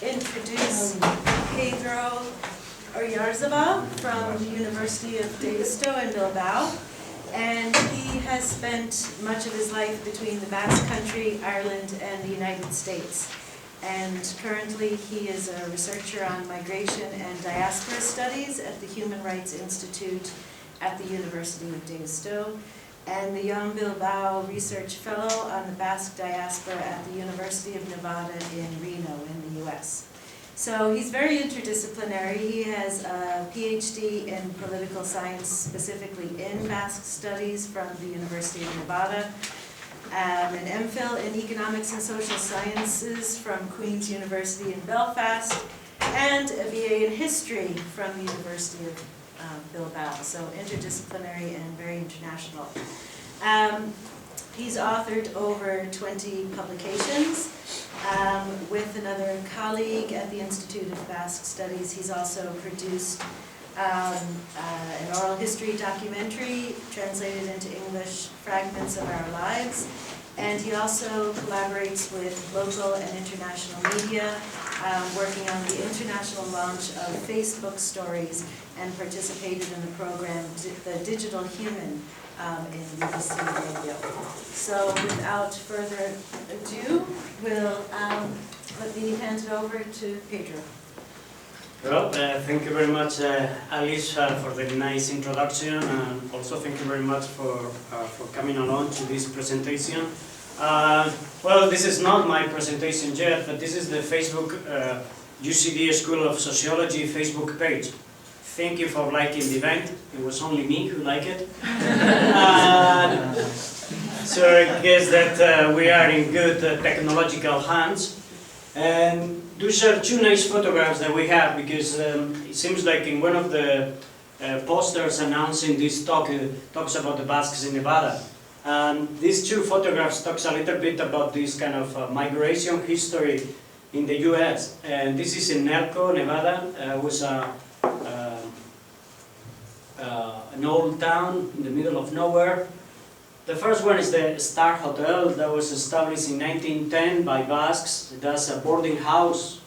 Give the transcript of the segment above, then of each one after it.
introduce Pedro Oiarzabal from the University of Deusto in Bilbao, and he has spent much of his life between the Basque Country, Ireland, and the United States. And currently he is a researcher on migration and diaspora studies at the Human Rights Institute at the University of Deusto, and the Jon Bilbao Research Fellow on the Basque Diaspora at the University of Nevada in Reno in the US. So he's very interdisciplinary. He has a PhD in political science, specifically in Basque studies from the University of Nevada, an MPhil in economics and social sciences from Queen's University in Belfast, and a BA in history from the University of Bilbao, so interdisciplinary and very international. He's authored over 20 publications with another colleague at the Institute of Basque Studies. He's also produced an oral history documentary translated into English, Fragments of Our Lives, and he also collaborates with local and international media, working on the international launch of Facebook Stories, and participated in the program, The Digital Human, in BBC Radio. So without further ado, let me hand it over to Pedro. Well, thank you very much, Alice, for the nice introduction, and also thank you very much for coming along to this presentation. Well, this is not my presentation yet, but this is the Facebook UCD School of Sociology Facebook page. Thank you for liking the event. It was only me who liked it. So I guess that we are in good technological hands. And those are two nice photographs that we have, because it seems like in one of the posters announcing this talk, talks about the Basques in Nevada. And these two photographs talks a little bit about this kind of migration history in the US. And this is in Elko, Nevada. It was an old town in the middle of nowhere. The first one is the Star Hotel that was established in 1910 by Basques. That's a boarding house.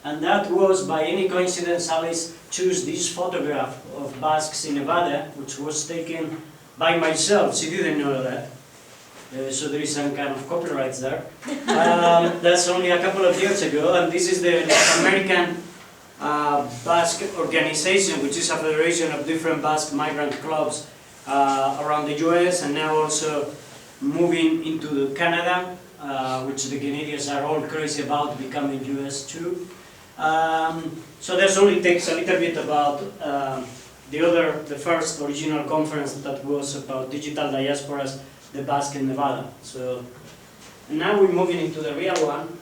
And that was, by any coincidence, Alice chose this photograph of Basques in Nevada, which was taken by myself. She didn't know that. So there is some kind of copyrights there. That's only a couple of years ago. And this is the American Basque organization, which is a federation of different Basque migrant clubs around the US, and now also moving into Canada, which the Canadians are all crazy about becoming US too. So this only takes a little bit about the first original conference that was about digital diasporas, the Basque in Nevada. So, and now we're moving into the real one.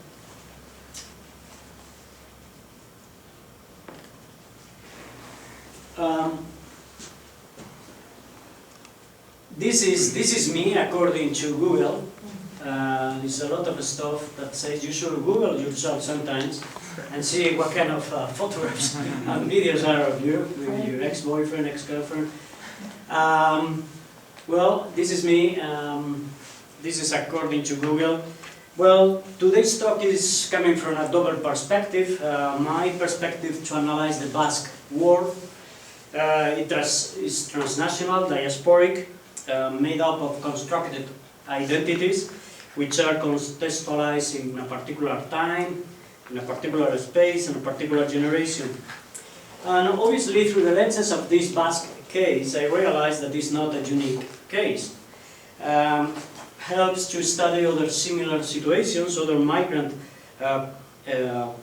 This is me according to Google. There's a lot of stuff that says you should Google yourself sometimes and see what kind of photographs and videos are of you, maybe your ex-boyfriend, ex-girlfriend. Well, this is me. This is according to Google. Well, today's talk is coming from a double perspective. My perspective to analyze the Basque world. It is transnational, diasporic, made up of constructed identities, which are contextualized in a particular time, in a particular space, in a particular generation. And obviously, through the lenses of this Basque case, I realized that it's not a unique case. Helps to study other similar situations, other migrant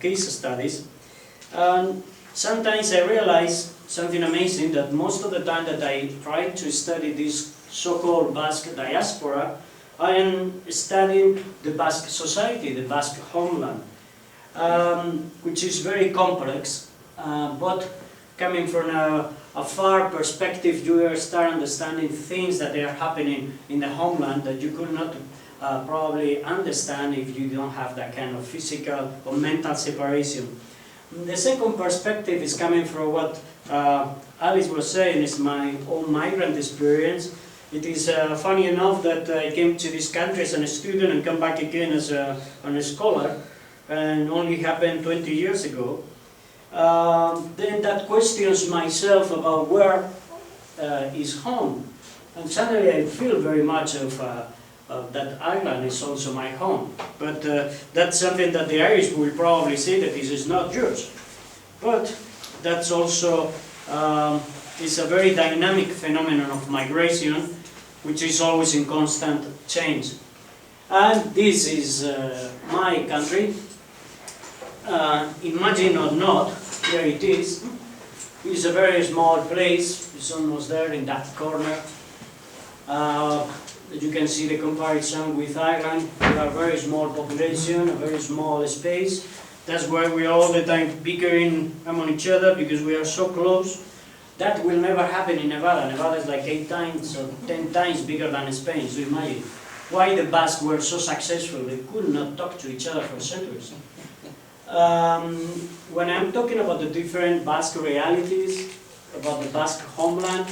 case studies. And sometimes I realize something amazing, that most of the time that I try to study this so-called Basque diaspora, I am studying the Basque society, the Basque homeland, which is very complex, but coming from a far perspective, you start understanding things that are happening in the homeland that you could not probably understand if you don't have that kind of physical or mental separation. The second perspective is coming from what Alice was saying, is my own migrant experience. It is funny enough that I came to this country as a student and come back again as a scholar. and only happened 20 years ago, then that questions myself about where is home. And suddenly I feel very much of that Ireland is also my home. But that's something that the Irish will probably say that this is not yours. But that's also is a very dynamic phenomenon of migration, which is always in constant change. And this is my country. Imagine or not, here it is. It's a very small place. It's almost there in that corner. You can see the comparison with Ireland. We are a very small population, a very small space. That's why we are all the time bickering among each other, because we are so close. That will never happen in Nevada. Nevada is like 8 times or 10 times bigger than Spain, so imagine. Why the Basques were so successful? They could not talk to each other for centuries. When I'm talking about the different Basque realities, about the Basque homeland,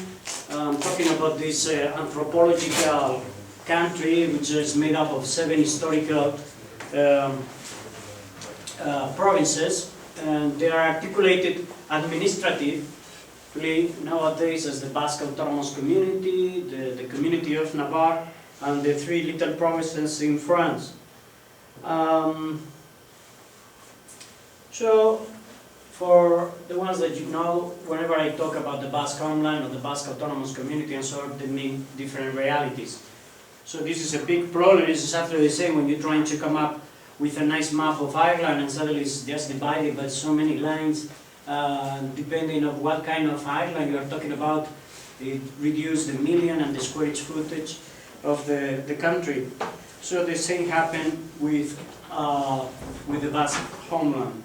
I'm talking about this anthropological country, which is made up of 7 historical provinces, and they are articulated administratively nowadays as the Basque Autonomous Community, the Community of Navarre, and the 3 little provinces in France. So, for the ones that you know, whenever I talk about the Basque homeland or the Basque Autonomous Community and so on, they mean different realities. So this is a big problem. It's exactly the same when you're trying to come up with a nice map of Ireland and suddenly it's just divided by so many lines. Depending on what kind of island you are talking about, it reduces the million and the square footage of the country. So the same happened with the Basque homeland.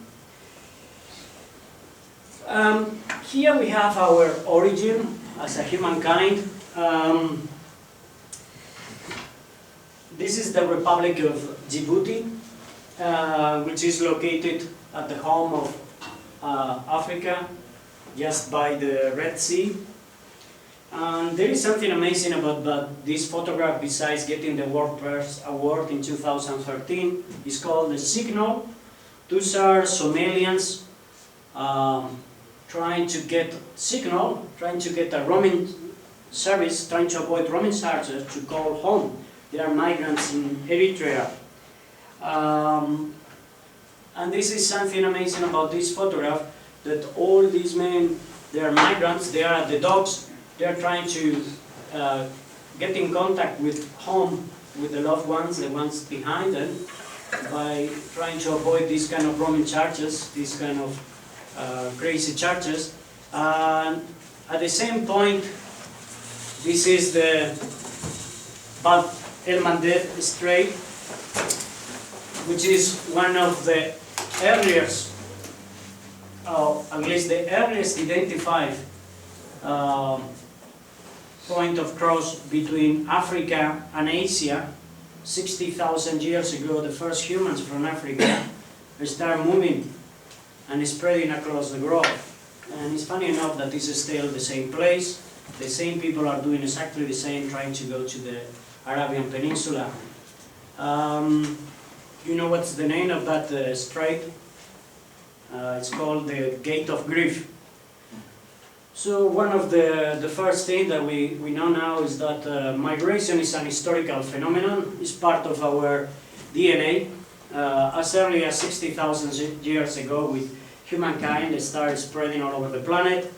Here we have our origin as a humankind. This is the Republic of Djibouti, which is located at the home of Africa, just by the Red Sea. And there is something amazing about this photograph, besides getting the World Press Award in 2013. It's called The Signal. Those are Somalians trying to get signal, trying to get a roaming service, trying to avoid roaming charges to call home. They are migrants in Eritrea. And this is something amazing about this photograph, that all these men, they are migrants, they are at the docks, they are trying to get in contact with home, with the loved ones, the ones behind them, by trying to avoid these kind of roaming charges, these kind of crazy charges. And at the same point, this is the Bab el-Mandeb Strait, which is one of the earliest, at least the earliest identified point of cross between Africa and Asia. 60,000 years ago, the first humans from Africa started moving and spreading across the globe. And it's funny enough that this is still the same place. The same people are doing exactly the same, trying to go to the Arabian Peninsula. You know what's the name of that strait? It's called the Gate of Grief. So one of the first things that we know now is that migration is an historical phenomenon. It's part of our DNA. As early as 60,000 years ago, with humankind, it started spreading all over the planet.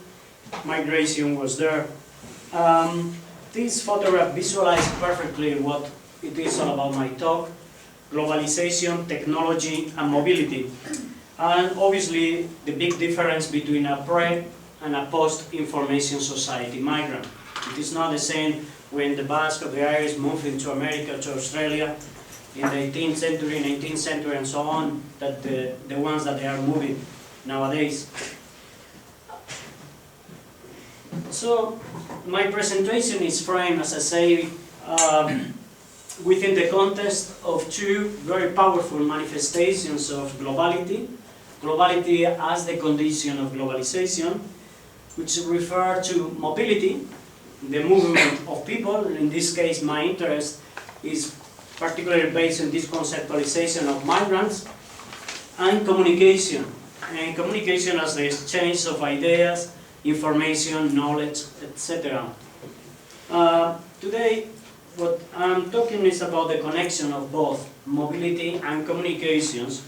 Migration was there. This photograph visualizes perfectly what it is all about my talk: globalization, technology, and mobility. And obviously, the big difference between a pre- and a post-information society migrant. It is not the same when the Basques or the Irish moved into America, to Australia, in the 18th century, 19th century, and so on, that the ones that they are moving nowadays. So, my presentation is framed, as I say, within the context of 2 very powerful manifestations of globality. Globality as the condition of globalization, which refer to mobility, the movement of people. In this case, my interest is particularly based on this conceptualization of migrants. And communication. And communication as the exchange of ideas, information, knowledge, etc. Today, what I'm talking is about the connection of both mobility and communications,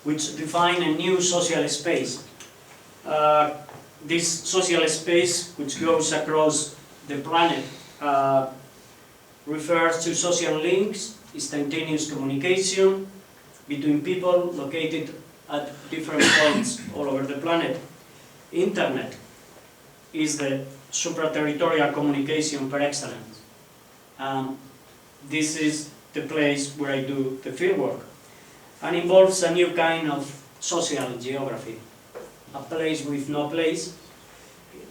which define a new social space. This social space, which goes across the planet, refers to social links, instantaneous communication between people located at different points all over the planet. Internet is the supraterritorial communication per excellence. This is the place where I do the fieldwork, and involves a new kind of social geography, a place with no place,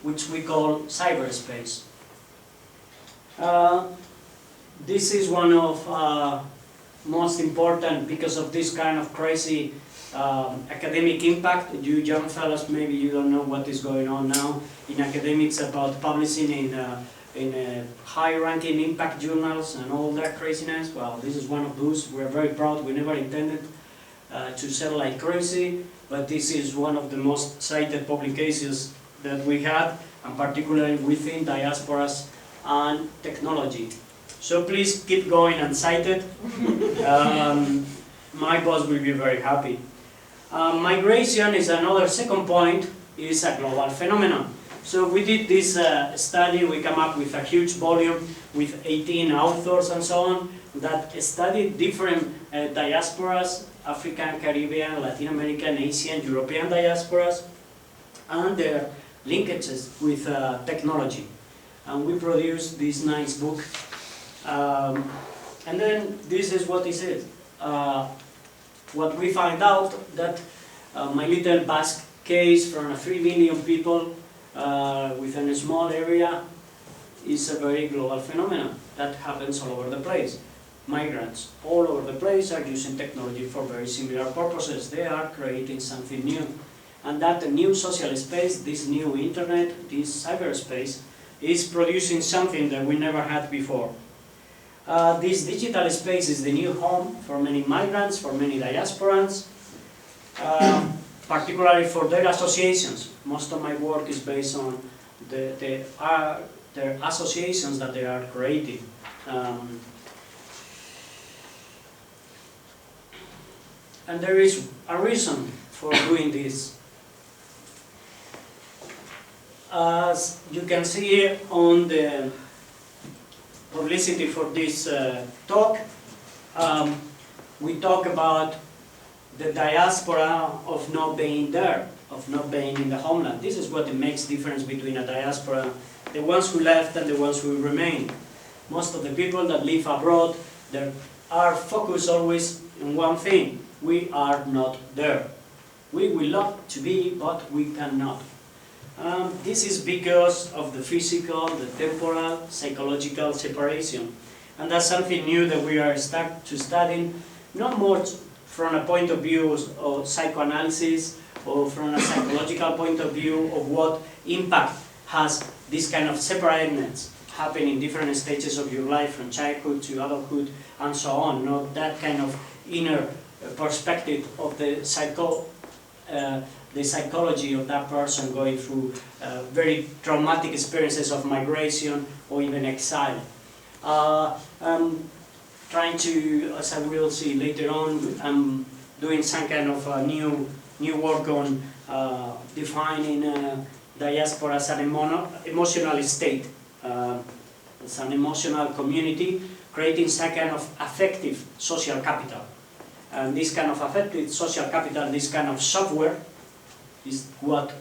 which we call cyberspace. This is one of most important because of this kind of crazy academic impact. You young fellows, maybe you don't know what is going on now in academics about publishing in high-ranking impact journals and all that craziness. Well, this is one of those. We're very proud. We never intended to sell like crazy, but this is one of the most cited publications that we had, and particularly within diasporas and technology. So please keep going and cite it. My boss will be very happy. Migration is another second point, is a global phenomenon. So we did this study, we come up with a huge volume with 18 authors and so on, that studied different diasporas, African, Caribbean, Latin American, Asian, European diasporas, and their linkages with technology. And we produced this nice book. And then this is what is it. What we find out that my little Basque case from 3 million people within a small area is a very global phenomenon that happens all over the place. Migrants all over the place are using technology for very similar purposes. They are creating something new. And that new social space, this new internet, this cyberspace, is producing something that we never had before. This digital space is the new home for many migrants, for many diasporans, particularly for their associations. Most of my work is based on their associations that they are creating. And there is a reason for doing this. As you can see here on the publicity for this talk, we talk about the diaspora of not being there, of not being in the homeland. This is what makes difference between a diaspora, the ones who left and the ones who remain. Most of the people that live abroad, they are focused always on one thing: we are not there. We will love to be, but we cannot. This is because of the physical, the temporal, psychological separation. And that's something new that we are studying, not much from a point of view of psychoanalysis or from a psychological point of view of what impact has this kind of separateness happen in different stages of your life, from childhood to adulthood and so on. Not that kind of inner perspective of the psychology of that person going through very traumatic experiences of migration or even exile. I'm trying to, as I will see later on, I'm doing some kind of new work on defining diaspora as an emotional state, as an emotional community, creating some kind of affective social capital. And this kind of affective social capital, this kind of software, is what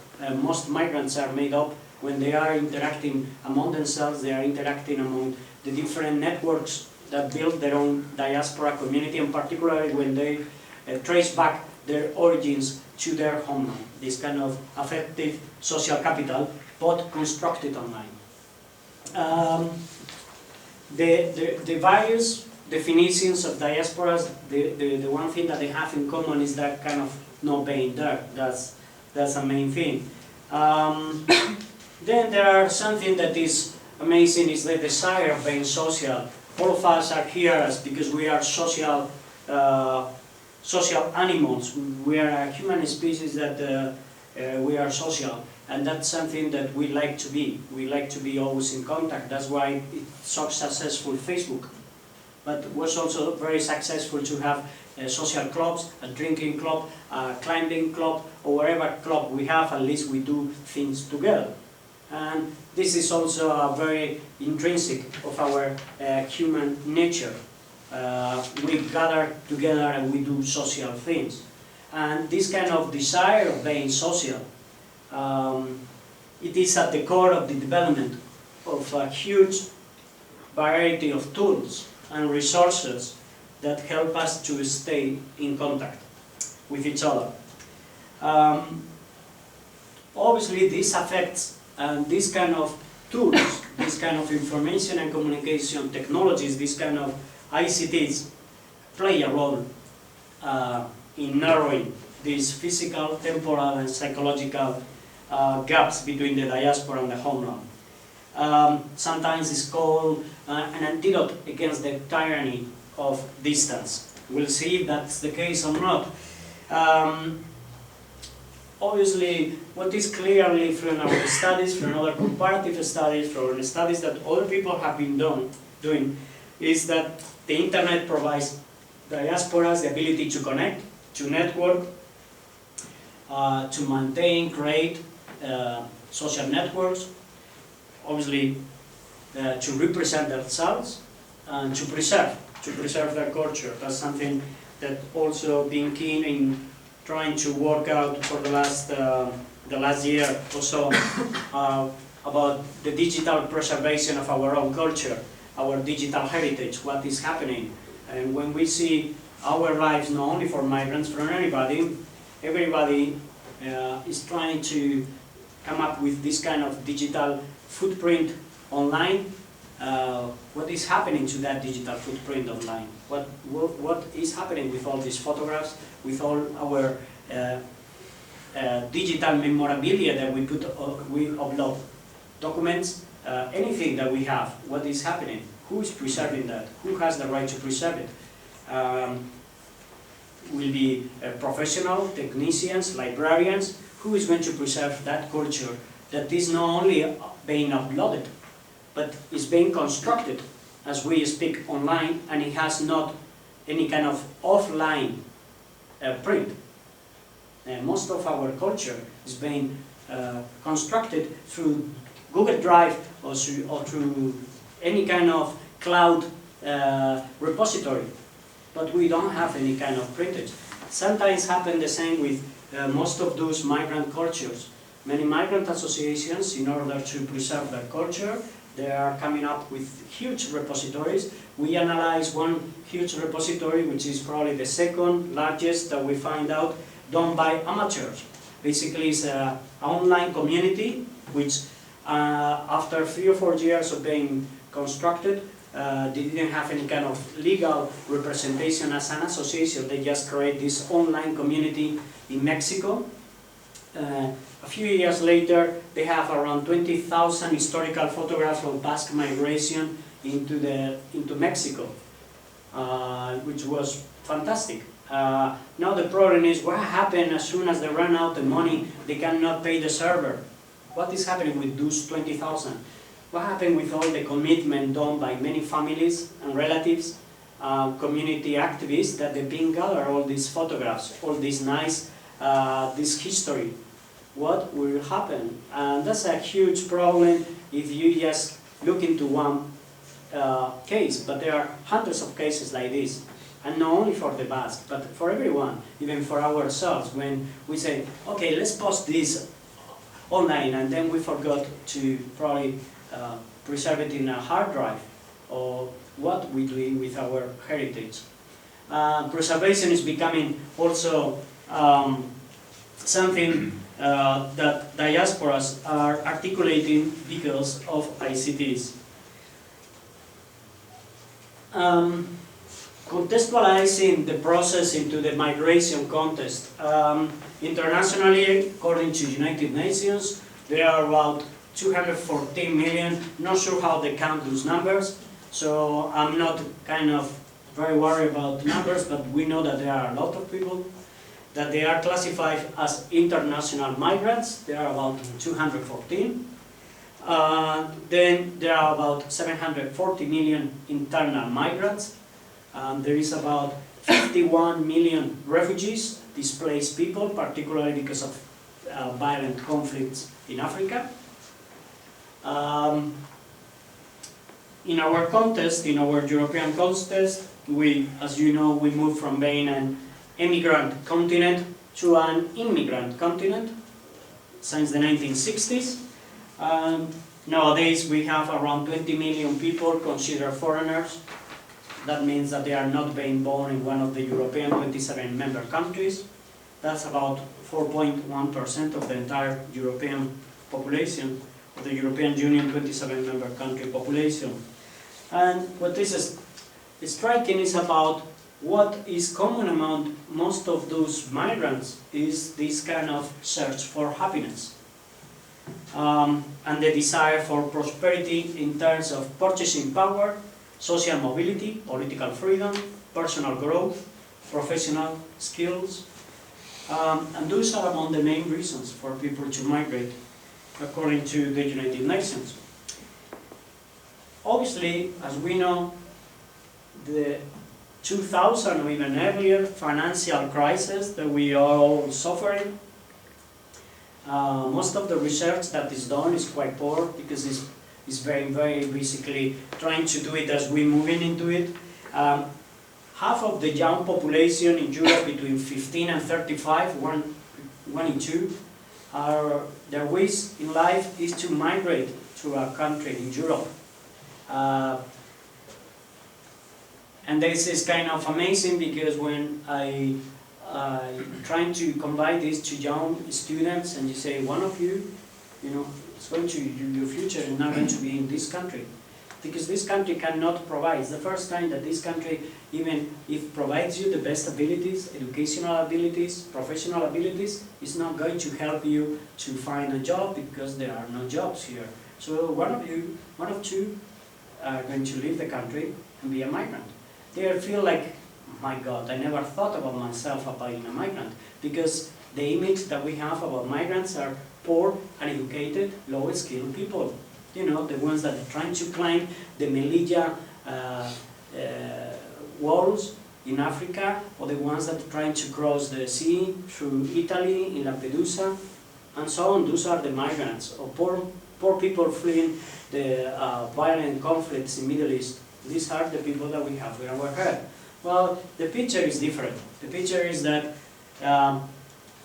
most migrants are made of when they are interacting among themselves. They are interacting among the different networks that build their own diaspora community, and particularly when they trace back their origins to their homeland. This kind of affective social capital, but constructed online. The various definitions of diasporas, the one thing that they have in common is that kind of not being there. That's a main thing. Then there are something that is amazing, is the desire of being social. All of us are here because we are social social animals. We are a human species that we are social, and that's something that we like to be. We like to be always in contact. That's why it's so successful Facebook. But it was also very successful to have social clubs, a drinking club, a climbing club, or whatever club we have, at least we do things together. And this is also a very intrinsic of our human nature. We gather together and we do social things. And this kind of desire of being social, it is at the core of the development of a huge variety of tools and resources that help us to stay in contact with each other. Obviously, this affects this kind of tools, this kind of information and communication technologies, this kind of ICTs play a role in narrowing these physical, temporal, and psychological gaps between the diaspora and the homeland. Sometimes it's called an antidote against the tyranny of distance. We'll see if that's the case or not. Obviously, what is clearly from our studies, from other comparative studies, from studies that other people have been doing, is that the internet provides diasporas the ability to connect, to network, to maintain, create social networks, obviously to represent themselves and to preserve their culture. That's something that also been keen in trying to work out for the last year or so about the digital preservation of our own culture, our digital heritage, what is happening. And when we see our lives, not only for migrants, for everybody is trying to come up with this kind of digital footprint online. What is happening to that digital footprint online? What is happening with all these photographs, with all our digital memorabilia that we upload, documents, anything that we have? What is happening? Who is preserving that? Who has the right to preserve it? Will be professional, technicians, librarians. Who is going to preserve that culture that is not only being uploaded, but is being constructed as we speak online, and it has not any kind of offline print. Most of our culture is being constructed through Google Drive or through any kind of cloud repository, but we don't have any kind of printage. Sometimes happen the same with most of those migrant cultures. Many migrant associations, in order to preserve their culture, they are coming up with huge repositories. We analyze one huge repository, which is probably the second largest that we find out, done by amateurs. Basically, it's an online community which, after 3 or 4 years of being constructed, they didn't have any kind of legal representation as an association. They just create this online community in Mexico. A few years later, they have around 20,000 historical photographs of Basque migration into Mexico, which was fantastic. Now the problem is, what happened as soon as they run out of money, they cannot pay the server? What is happening with those 20,000? What happened with all the commitment done by many families and relatives, community activists, that they've been gathering all these photographs, all this nice, this history? What will happen? And that's a huge problem if you just look into one case, but there are hundreds of cases like this. And not only for the Basque, but for everyone, even for ourselves, when we say, okay, let's post this online, and then we forgot to probably preserve it in a hard drive, or what we do with our heritage. Preservation is becoming also something that diasporas are articulating because of ICTs. Contextualizing the process into the migration context. Internationally, according to United Nations, there are about 214 million, not sure how they count those numbers, so I'm not kind of very worried about the numbers, but we know that there are a lot of people, that they are classified as international migrants. There are about 214. Then there are about 740 million internal migrants. There is about 51 million refugees, displaced people, particularly because of violent conflicts in Africa. In our context, in our European context, we, as you know, we moved from being an immigrant continent to an immigrant continent since the 1960s. Nowadays we have around 20 million people considered foreigners. That means that they are not being born in one of the European 27 member countries. That's about 4.1% of the entire European population, of the European Union 27 member country population. And what is striking is about what is common among most of those migrants is this kind of search for happiness. And the desire for prosperity in terms of purchasing power, social mobility, political freedom, personal growth, professional skills. And those are among the main reasons for people to migrate, according to the United Nations. Obviously, as we know, the 2000 or even earlier financial crisis that we are all suffering, most of the research that is done is quite poor because it's very basically trying to do it as we're moving into it. Half of the young population in Europe between 15 and 35, one in two, their wish in life is to migrate to a country in Europe. And this is kind of amazing because when I trying to combine this to young students, and you say one of you, it's going to your future is not going to be in this country, because this country cannot provide. It's the first time that this country, even if provides you the best abilities, educational abilities, professional abilities, is not going to help you to find a job because there are no jobs here. So one of two are going to leave the country and be a migrant. They feel like, my God, I never thought about myself about being a migrant, because the image that we have about migrants are poor, uneducated, low-skilled people. The ones that are trying to climb the Melilla walls in Africa, or the ones that are trying to cross the sea through Italy, in Lampedusa, and so on. Those are the migrants, or poor people fleeing the violent conflicts in the Middle East. These are the people that we have in our head. Well, the picture is different. The picture is that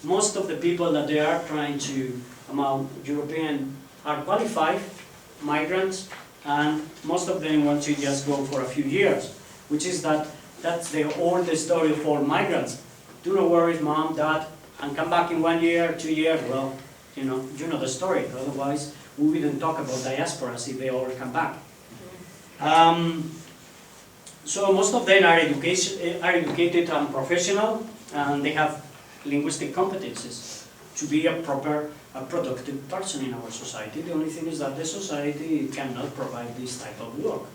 most of the people that they are trying to, among European, are qualified migrants, and most of them want to just go for a few years, which is that's the old story of all migrants. Do not worry, mom, dad, and come back in 1 year, 2 years. Well, you know the story. Otherwise, we wouldn't talk about diasporas if they all come back. So most of them are educated and professional, and they have linguistic competences to be a productive person in our society. The only thing is that the society cannot provide this type of work.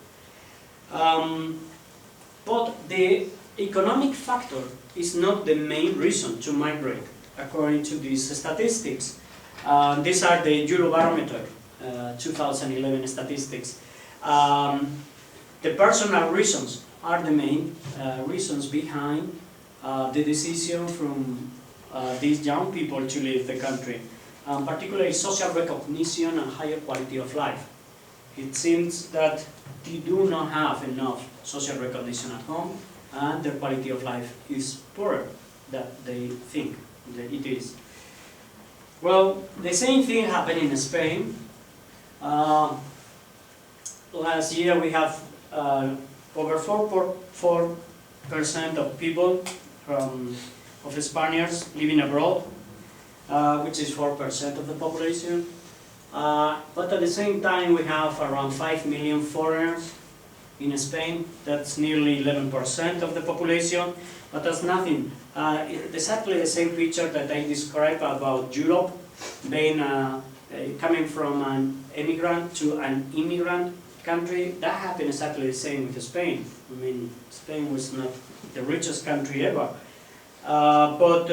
But the economic factor is not the main reason to migrate, according to these statistics. These are the Eurobarometer 2011 statistics. The personal reasons are the main reasons behind the decision from these young people to leave the country, particularly social recognition and higher quality of life. It seems that they do not have enough social recognition at home, and their quality of life is poorer than they think that it is. Well, the same thing happened in Spain. Last year we have over 4% of people of Spaniards living abroad, which is 4% of the population. But at the same time we have around 5 million foreigners in Spain. That's nearly 11% of the population, but that's nothing. Exactly the same picture that I described about Europe being coming from an immigrant to an immigrant country, that happened exactly the same with Spain. I mean, Spain was not the richest country ever. But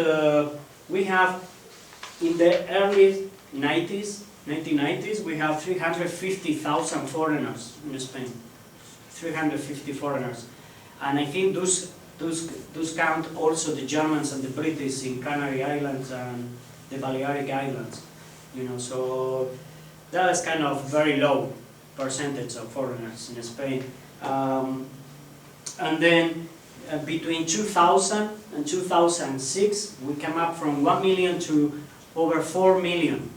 we have, in the early 1990s, we have 350,000 foreigners in Spain. 350 foreigners. And I think those count also the Germans and the British in Canary Islands and the Balearic Islands. You know, so that is kind of very low percentage of foreigners in Spain. And then between 2000 and 2006, we came up from 1 million to over 4 million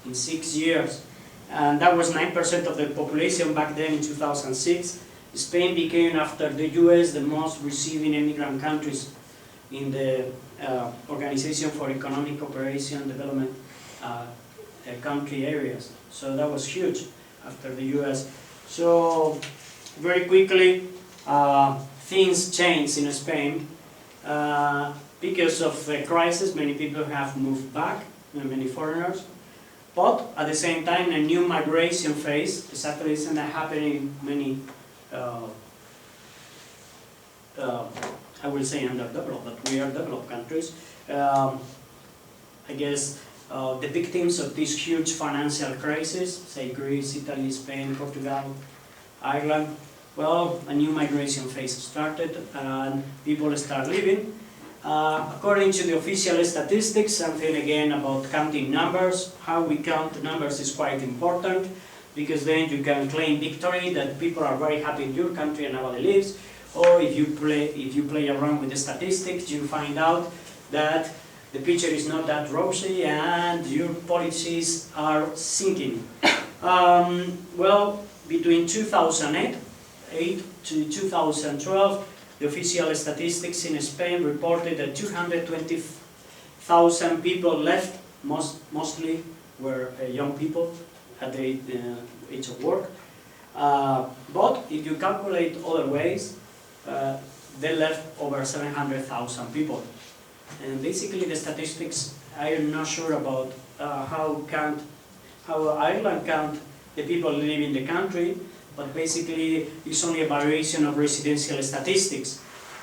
in 6 years. And that was 9% of the population back then in 2006. Spain became, after the US, the most receiving immigrant countries in the Organization for Economic Cooperation and Development country areas. So that was huge after the US. So very quickly, things changed in Spain. Because of the crisis, many people have moved back, many foreigners. But at the same time, a new migration phase, exactly the same that happened in many, I will say underdeveloped, but we are developed countries. I guess the victims of this huge financial crisis, say Greece, Italy, Spain, Portugal, Ireland, well, a new migration phase started and people start leaving. According to the official statistics, something again about counting numbers, how we count numbers is quite important, because then you can claim victory, that people are very happy in your country and nobody leaves. Or if you play around with the statistics, you find out that the picture is not that rosy and your policies are sinking. Well, between 2008 to 2012, the official statistics in Spain reported that 220,000 people left, mostly were young people at the age of work. But if you calculate other ways, they left over 700,000 people. And basically the statistics, I am not sure about how Ireland count the people living in the country, but basically it's only a variation of residential statistics.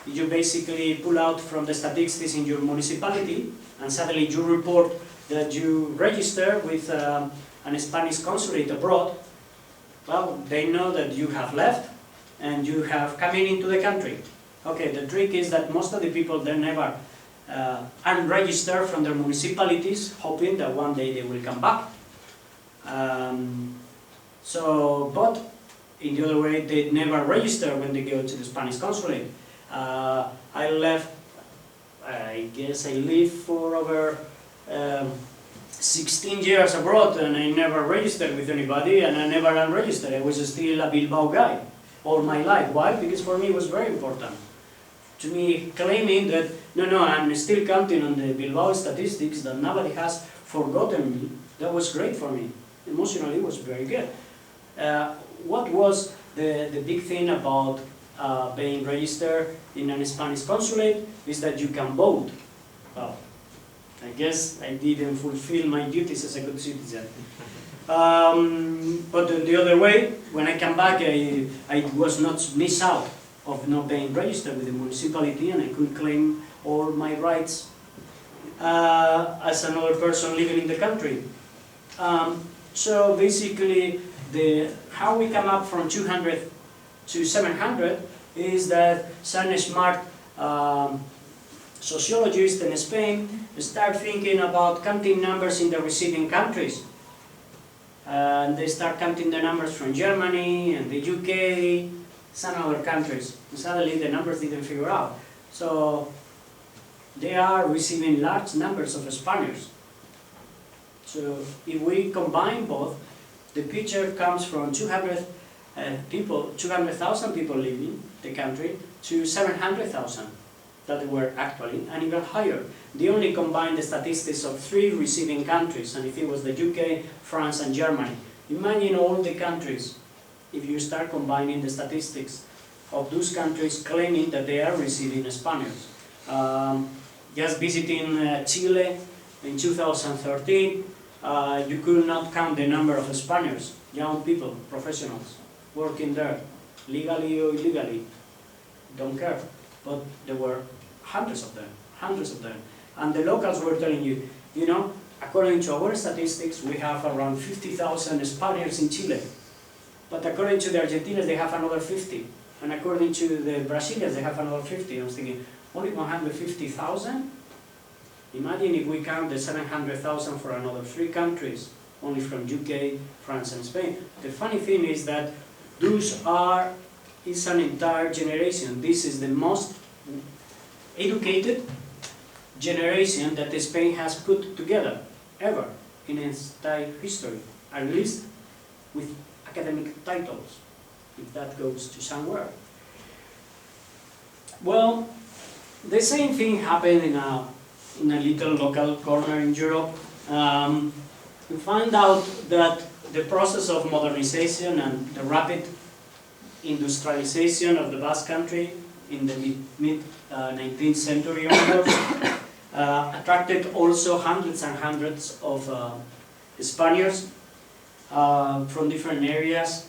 You basically pull out from the statistics in your municipality, and suddenly you report that you register with a Spanish consulate abroad. Well, they know that you have left and you have come into the country. Okay, the trick is that most of the people, they never unregister from their municipalities, hoping that one day they will come back. But in the other way, they never register when they go to the Spanish consulate. I guess I lived for over 16 years abroad, and I never registered with anybody, and I never unregistered. I was still a Bilbao guy all my life. Why? Because for me it was very important. To me, claiming that, no, I'm still counting on the Bilbao statistics, that nobody has forgotten me, that was great for me. Emotionally, it was very good. What was the big thing about being registered in a Spanish consulate is that you can vote. Well, I guess I didn't fulfill my duties as a good citizen. But the other way, when I come back, I was not missed out of not being registered with the municipality, and I could claim all my rights as another person living in the country. So basically, how we come up from 200 to 700 is that some smart sociologists in Spain start thinking about counting numbers in the receiving countries. And they start counting the numbers from Germany and the UK, some other countries. And suddenly the numbers didn't figure out. So they are receiving large numbers of Spaniards. So if we combine both, the picture comes from 200,000 people leaving the country to 700,000 that were actually, and even higher. They only combined the statistics of 3 receiving countries, and if it was the UK, France and Germany. Imagine all the countries, if you start combining the statistics of those countries claiming that they are receiving Spaniards. Just visiting Chile in 2013, you could not count the number of Spaniards, young people, professionals. working there, legally or illegally, don't care. But there were hundreds of them. And the locals were telling you, you know, according to our statistics, we have around 50,000 Spaniards in Chile. But according to the Argentinians, they have another 50. And according to the Brazilians, they have another 50. I was thinking, only 150,000? Imagine if we count the 700,000 for another 3 countries, only from UK, France and Spain. The funny thing is that it's an entire generation. This is the most educated generation that Spain has put together, ever, in its entire history, at least with academic titles, if that goes to somewhere. Well, the same thing happened in a little local corner in Europe. We find out that the process of modernization and the rapid industrialization of the Basque Country in the mid-19th century onwards attracted also hundreds and hundreds of Spaniards from different areas.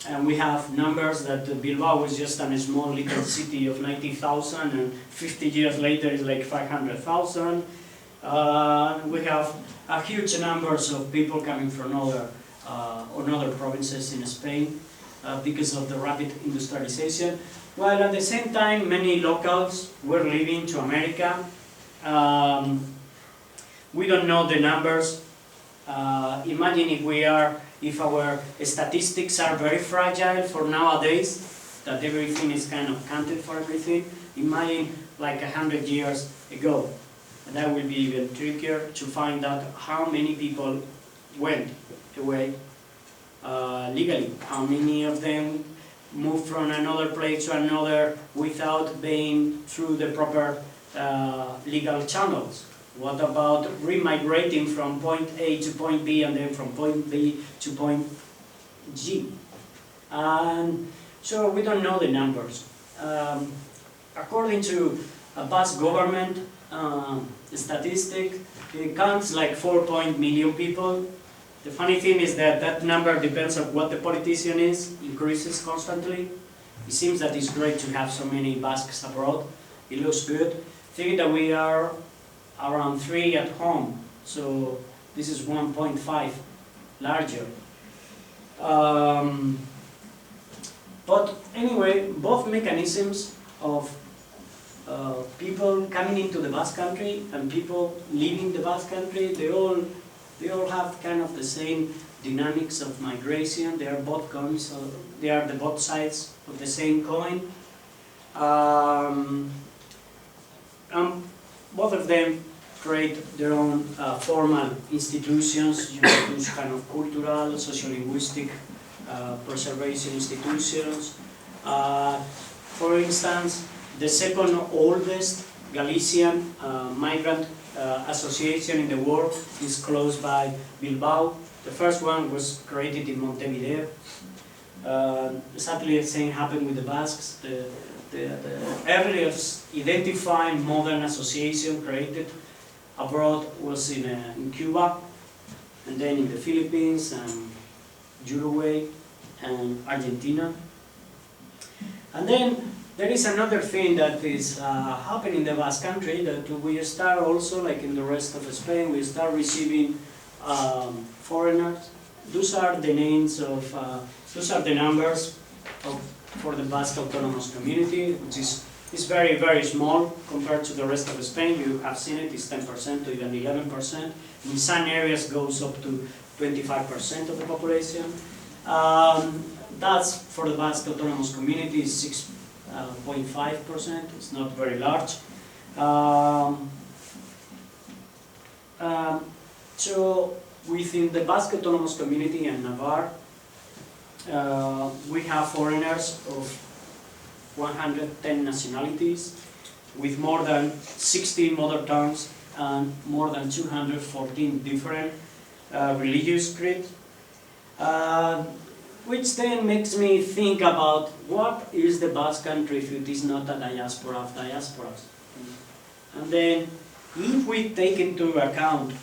And we have numbers that Bilbao was just a small little city of 90,000, and 50 years later it's like 500,000. We have a huge numbers of people coming from other provinces in Spain because of the rapid industrialization. While at the same time many locals were leaving to America. We don't know the numbers. Imagine if our statistics are very fragile for nowadays, that everything is kind of counted for everything. Imagine like 100 years ago. And that will be even trickier to find out how many people went away legally. How many of them moved from another place to another without being through the proper legal channels. What about remigrating from point A to point B and then from point B to point G? And so we don't know the numbers. According to a Basque government statistic, it counts like 4 million people. The funny thing is that that number depends on what the politician is, increases constantly. It seems that it's great to have so many Basques abroad. It looks good. Think that we are around 3 at home, so this is 1.5 larger. But anyway, both mechanisms of people coming into the Basque Country and people leaving the Basque Country, they all have kind of the same dynamics of migration. They are both coins, so they are the both sides of the same coin. Both of them create their own formal institutions, those kind of cultural, sociolinguistic preservation institutions. For instance, the second oldest Galician migrant association in the world is close by Bilbao. The first one was created in Montevideo. Exactly the same happened with the Basques. The earliest identifying modern association created abroad was in Cuba, and then in the Philippines, and Uruguay, and Argentina. And then there is another thing that is happening in the Basque Country, that we start also, like in the rest of Spain, we start receiving foreigners. Those are the names of, those are the numbers for the Basque Autonomous Community, which is very, very small compared to the rest of Spain. You have seen it, it's 10% to even 11%. In some areas goes up to 25% of the population. That's for the Basque Autonomous Community, 6.5%, it's not very large. So within the Basque Autonomous Community and Navarre, we have foreigners of 110 nationalities, with more than 60 mother tongues and more than 214 different religious creeds, which then makes me think about what is the Basque Country if it is not a diaspora of diasporas. And then if we take into account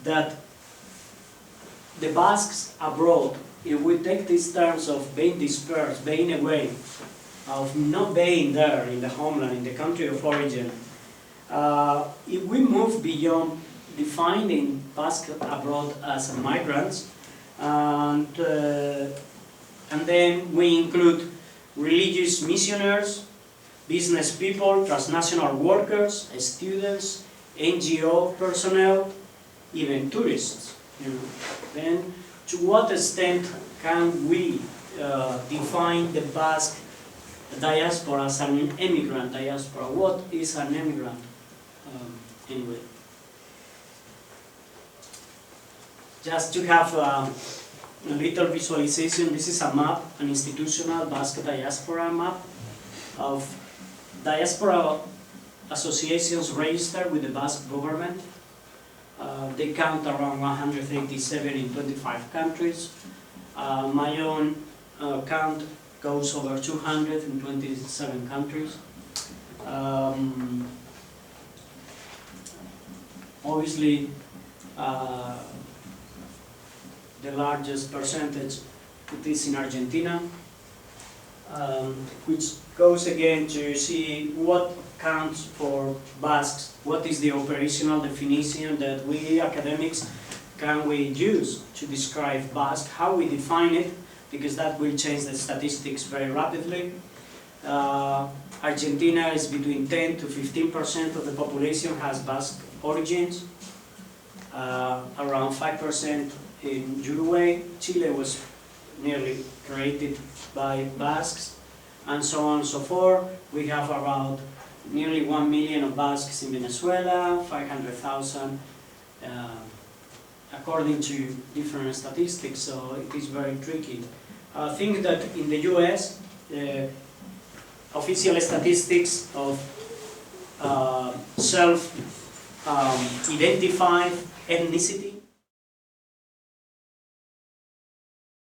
that the Basques abroad, if we take these terms of being dispersed, being away, of not being there in the homeland, in the country of origin, if we move beyond defining Basques abroad as migrants, and then we include religious missionaries, business people, transnational workers, students, NGO personnel, even tourists. Then, to what extent can we define the Basque diaspora as an immigrant diaspora? What is an immigrant anyway? Just to have a little visualization, this is a map, an institutional Basque diaspora map of diaspora associations registered with the Basque government. They count around 187 in 25 countries. My own count goes over 200 in 27 countries. Obviously, the largest percentage it is in Argentina, which goes again to see what counts for Basques, what is the operational definition that we academics can we use to describe Basque, how we define it, because that will change the statistics very rapidly. Argentina is between 10 to 15% of the population has Basque origins, around 5% in Uruguay. Chile was nearly created by Basques, and so on and so forth. We have about nearly 1 million of Basques in Venezuela, 500,000 according to different statistics, so it is very tricky. I think that in the US, official statistics of self-identified ethnicity